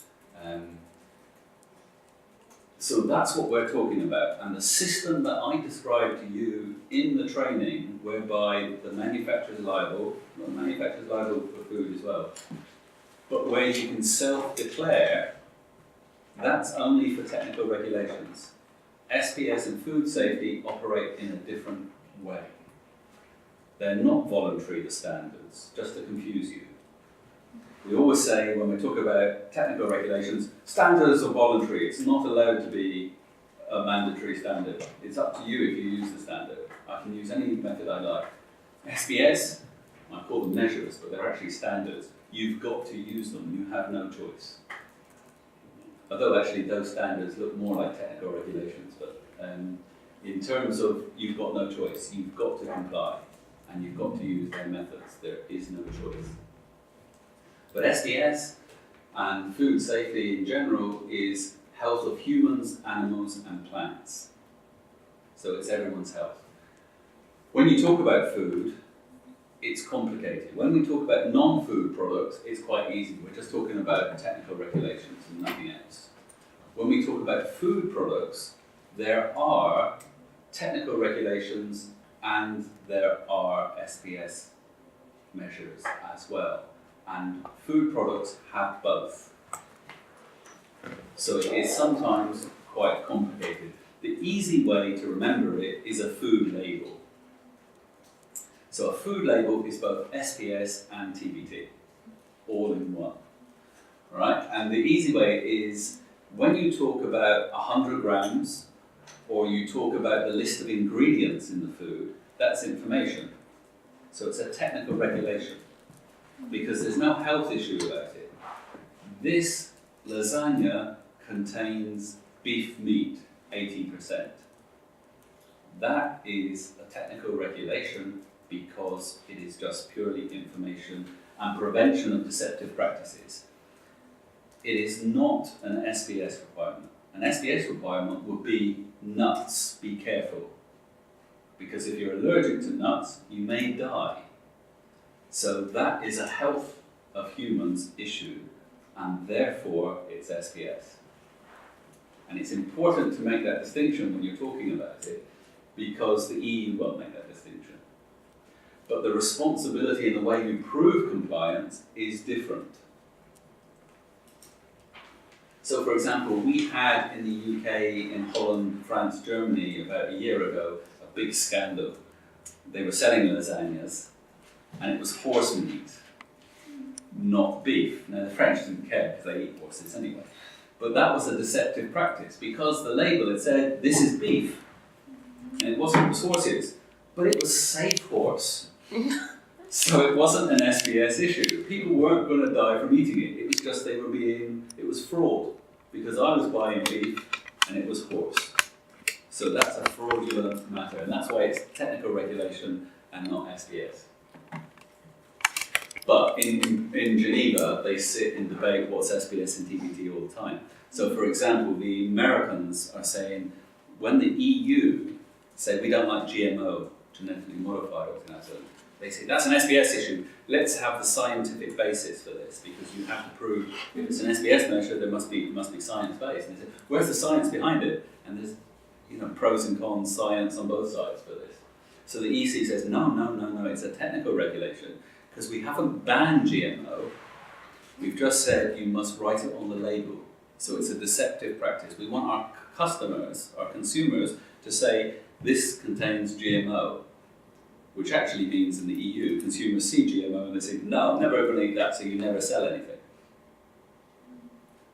S1: So that's what we're talking about. And the system that I described to you in the training, whereby the manufacturer is liable, well, the manufacturer is liable for food as well, but where you can self-declare, that's only for technical regulations. SPS and food safety operate in a different way. They're not voluntary, the standards, just to confuse you. We always say, when we talk about technical regulations, standards are voluntary. It's not allowed to be a mandatory standard. It's up to you if you use the standard. I can use any method I like. SPS, I call them measures, but they're actually standards. You've got to use them. You have no choice. Although actually those standards look more like technical regulations, but in terms of you've got no choice, you've got to comply. And you've got to use their methods. There is no choice. But SDS and food safety in general is health of humans, animals, and plants. So it's everyone's health. When you talk about food, it's complicated. When we talk about non-food products, it's quite easy. We're just talking about technical regulations and nothing else. When we talk about food products, there are technical regulations and there are SPS measures as well. And food products have both. So it is sometimes quite complicated. The easy way to remember it is a food label. So a food label is both SPS and TBT, all in one. All right? And the easy way is when you talk about 100 grams, or you talk about the list of ingredients in the food, that's information. So it's a technical regulation, because there's no health issue about it. This lasagna contains beef meat, 80%. That is a technical regulation because it is just purely information and prevention of deceptive practices. It is not an SBS requirement. An SBS requirement would be nuts, be careful. Because if you're allergic to nuts, you may die. So that is a health of humans issue, and therefore it's SPS. And it's important to make that distinction when you're talking about it, because the EU won't make that distinction. But the responsibility and the way you prove compliance is different. So for example, we had in the UK, in Holland, France, Germany, about a year ago, a big scandal. They were selling lasagnas, and it was horse meat, not beef. Now the French didn't care because they eat horses anyway. But that was a deceptive practice because the label had said, this is beef. And it wasn't, it was horses. But it was safe horse. So it wasn't an SBS issue. People weren't going to die from eating it. It was just it was fraud. Because I was buying beef and it was horse. So that's a fraudulent matter. And that's why it's technical regulation and not SBS. But in Geneva, they sit and debate what's SBS and TBT all the time. So for example, the Americans are saying, when the EU say we don't like GMO, genetically modified organisms, they say that's an SBS issue. Let's have the scientific basis for this, because you have to prove if it's an SBS measure, there must be science based. And they say, where's the science behind it? And there's pros and cons science on both sides for this. So the EC says no, it's a technical regulation. Because we haven't banned GMO, we've just said you must write it on the label. So it's a deceptive practice. We want our customers, our consumers, to say this contains GMO, which actually means in the EU, consumers see GMO and they say, no, never ever eat that, so you never sell anything.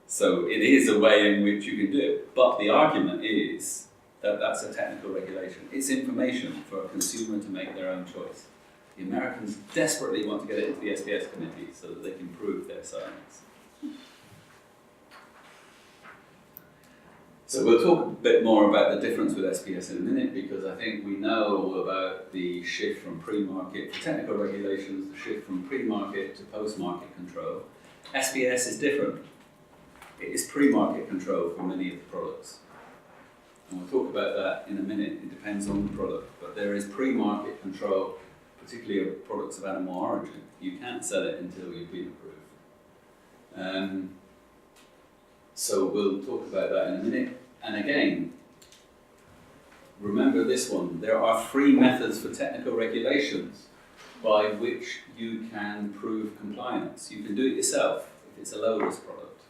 S1: So it is a way in which you can do it. But the argument is that that's a technical regulation. It's information for a consumer to make their own choice. The Americans desperately want to get it into the SBS committee so that they can prove their science. So we'll talk a bit more about the difference with SPS in a minute, because I think we know all about the shift from pre-market to technical regulations, the shift from pre-market to post-market control. SPS is different. It is pre-market control for many of the products. And we'll talk about that in a minute. It depends on the product. But there is pre-market control, particularly of products of animal origin. You can't sell it until you've been approved. So we'll talk about that in a minute. And again, remember this one. There are 3 methods for technical regulations by which you can prove compliance. You can do it yourself if it's a low-risk product.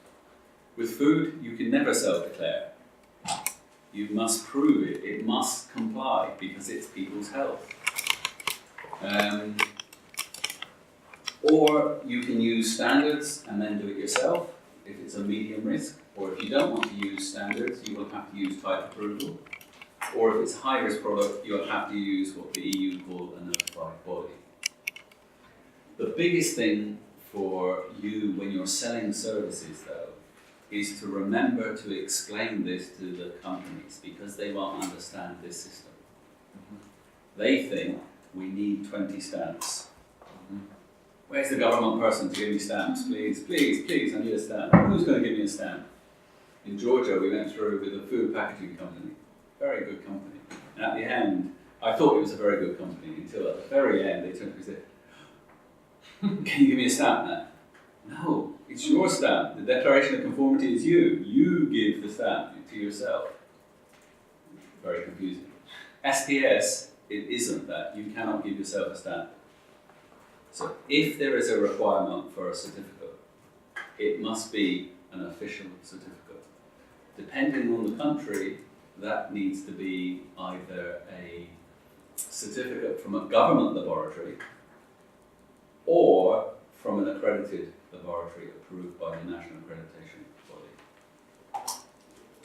S1: With food, you can never self-declare. You must prove it. It must comply because it's people's health. Or you can use standards and then do it yourself if it's a medium risk. Or if you don't want to use standards, you will have to use type approval. Or if it's a high-risk product, you'll have to use what the EU call a notified body. The biggest thing for you when you're selling services, though, is to remember to explain this to the companies, because they won't understand this system. They think we need 20 stamps. Where's the government person to give me stamps? Please, please, please, I need a stamp. Who's going to give me a stamp? In Georgia, we went through with a food packaging company, very good company. And at the end, I thought it was a very good company until at the very end they turned to me and said, "Can you give me a stamp now?" No, it's your stamp. The declaration of conformity is you. You give the stamp to yourself. Very confusing. SPS, it isn't that. You cannot give yourself a stamp. So if there is a requirement for a certificate, it must be an official certificate. Depending on the country, that needs to be either a certificate from a government laboratory or from an accredited laboratory approved by the National Accreditation Body.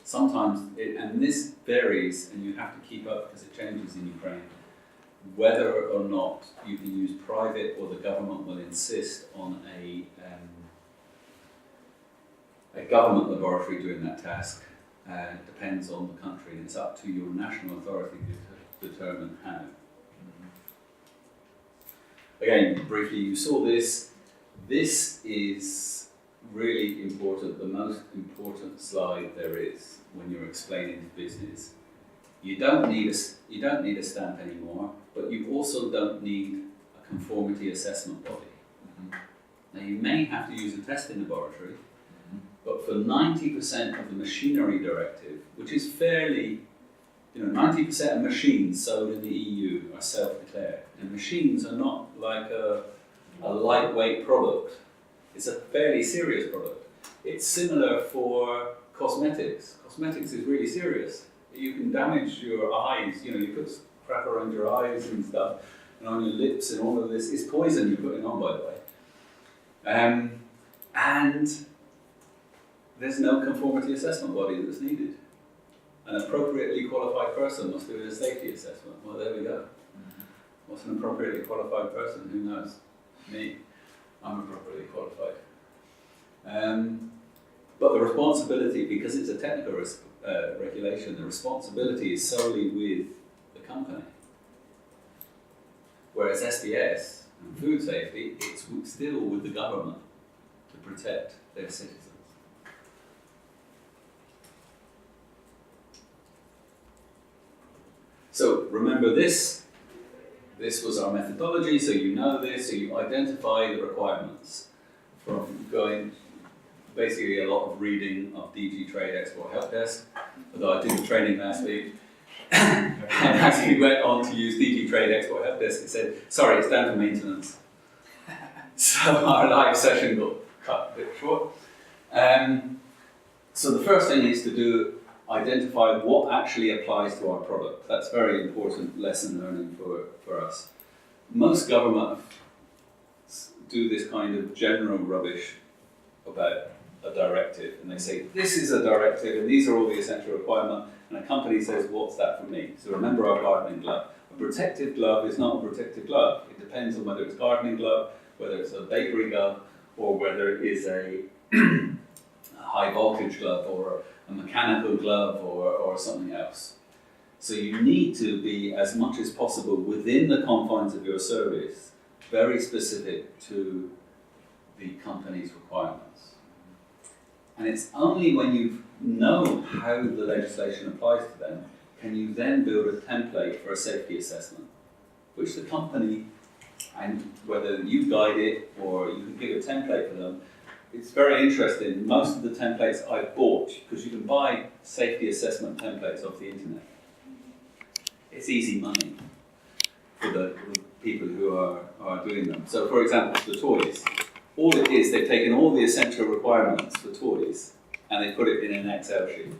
S1: Sometimes, and this varies, and you have to keep up because it changes in Ukraine, whether or not you can use private or the government will insist on a government laboratory doing that task. Depends on the country, and it's up to your national authority to determine how. Again, briefly, you saw this. This is really important, the most important slide there is when you're explaining the business. You don't need a stamp anymore, but you also don't need a conformity assessment body. Now you may have to use a testing laboratory, but for 90% of the machinery directive, which is fairly, 90% of machines sold in the EU are self-declared. And machines are not like a lightweight product. It's a fairly serious product. It's similar for cosmetics. Cosmetics is really serious. You can damage your eyes, you put crap around your eyes and stuff, and on your lips and all of this. It's poison you're putting on, by the way. And there's no conformity assessment body that's needed. An appropriately qualified person must do a safety assessment. Well, there we go. What's an appropriately qualified person? Who knows? Me. I'm appropriately qualified. But the responsibility, because it's a technical regulation, the responsibility is solely with the company. Whereas SBS and food safety, it's still with the government to protect their citizens. So remember this. This was our methodology, so you know this, so you identify the requirements from going, basically a lot of reading of DG Trade Export Help Desk, although I did the training last week. And as we went on to use DG Trade Export Help Desk, it said, sorry, it's down for maintenance. So our live session got cut a bit short. So the first thing is to identify what actually applies to our product. That's a very important lesson learning for us. Most governments do this kind of general rubbish about a directive, and they say, this is a directive, and these are all the essential requirements, and a company says, what's that for me? So remember our gardening glove. A protective glove is not a protective glove. It depends on whether it's a gardening glove, whether it's a bakery glove, or whether it is a high voltage glove, or a mechanical glove, or something else. So you need to be, as much as possible, within the confines of your service, very specific to the company's requirements. And it's only when you know how the legislation applies to them, can you then build a template for a safety assessment, which the company, and whether you guide it or you can give a template for them. It's very interesting. Most of the templates I bought, because you can buy safety assessment templates off the internet. It's easy money for the people who are doing them. So for example, the toys. All it is, they've taken all the essential requirements for toys and they put it in an Excel sheet.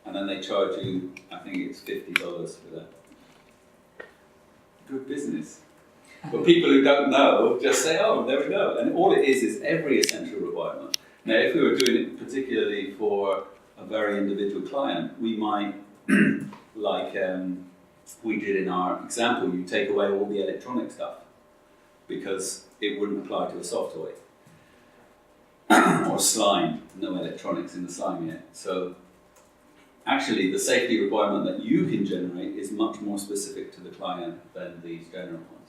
S1: And then they charge you, I think it's $50 for that. Good business. But people who don't know just say, oh, there we go. And all it is every essential requirement. Now, if we were doing it particularly for a very individual client, we might, like we did in our example, you take away all the electronic stuff because it wouldn't apply to a soft toy. Or slime, no electronics in the slime yet. So actually, the safety requirement that you can generate is much more specific to the client than these general ones.